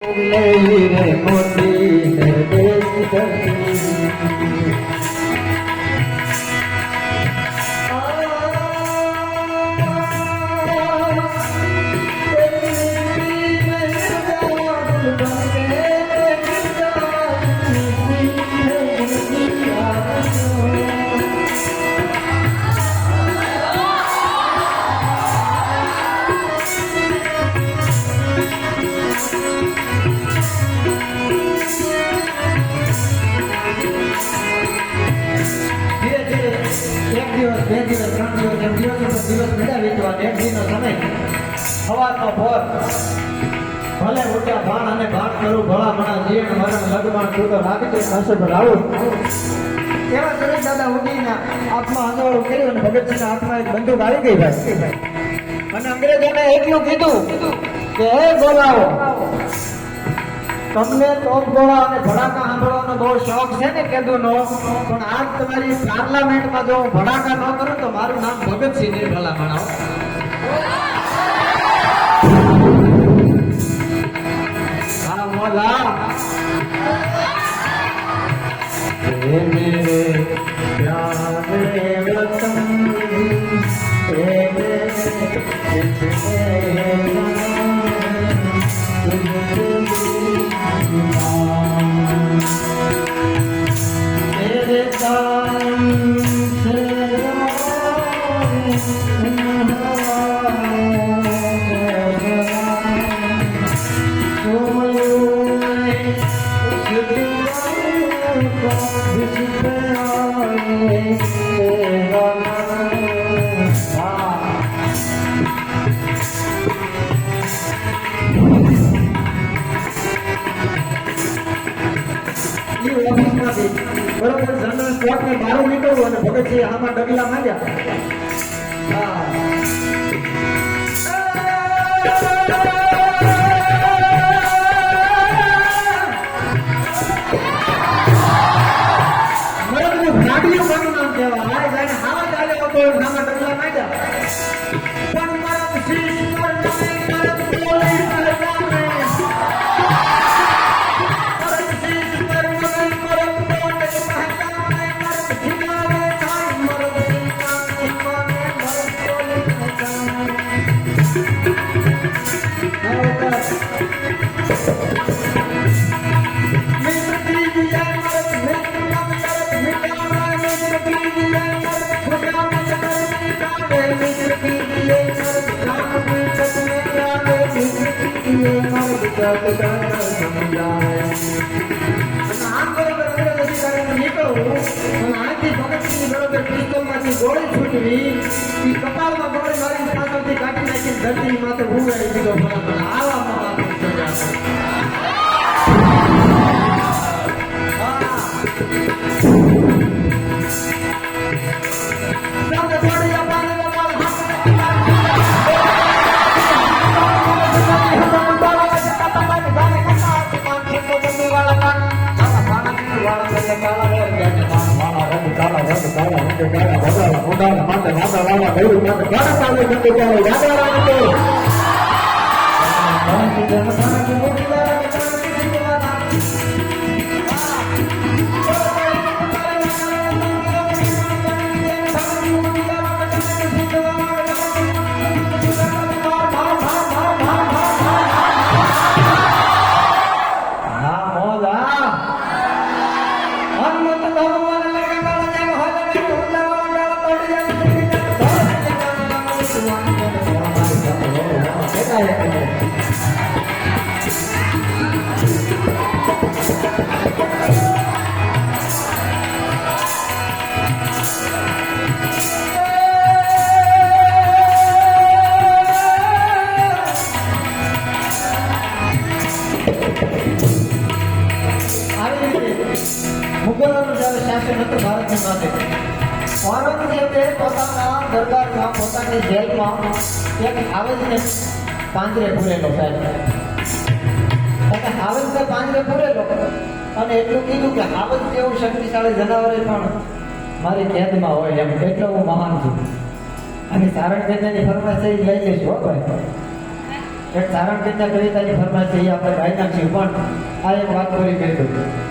રે મોતી દેશ ધરતી સવારનો ભોર ભલે ઉઠ્યા ભાણ અને ભાણ કરું ભલા મણા જીણ મરણ લગમાં તું તો રાખજે નસબ રાવું એવા દરેક દાદા ઉઠીને આત્મા આંદોલન કર્યું અને ભગતજીના હાથમાં એક બંદૂક આવી ગઈ ભાઈ અને અંગ્રેજોને એટલું કીધું કે હે બોલાવો તમને તોપ ગોળા અને ભડાકા સાંભળવાનો બહુ શોખ છે ને કેદુનો પણ આજ તમારી પાર્લામેન્ટમાં જો હું ભડાકા ન કરું તો મારું નામ ભગતસિંહ નહીં ભલા મણાવો मेरे प्यारे वतन तेरे બરોબર જનરલ કોર્ટ ને બહાર નીકળવું અને ભગતજી આમાં ડગલા માંડ્યા ગોળી છૂટવી કપાળમાં ગોળી મારી પાછળથી કાઢી નાખી ધરતી માથે ભૂગાઈ દીધો મુગલોનું જ્યારે શાસન હતું ભારતની માથે ઔરંગઝેબે પોતાના દરબારમાં પોતાની જેલમાં એક હાવજને પાંજરે પૂરેલો સાહેબ અને હાવજને પાંજરે પૂરેલો અને એટલું કીધું કે હાવજ જેવું શક્તિશાળી જનાવર પણ મારી કેદમાં હોય એમ એટલો હું મહાન છું અને સારણ જેની ફરમાઈશ લઈ લઈશું હો ભાઈ એક સારણ કન્યા કવિતાની ફરમાઈશ છે એ આપણે ગાઈ નાખીએ પણ આ એક વાત પૂરી કરી દઉં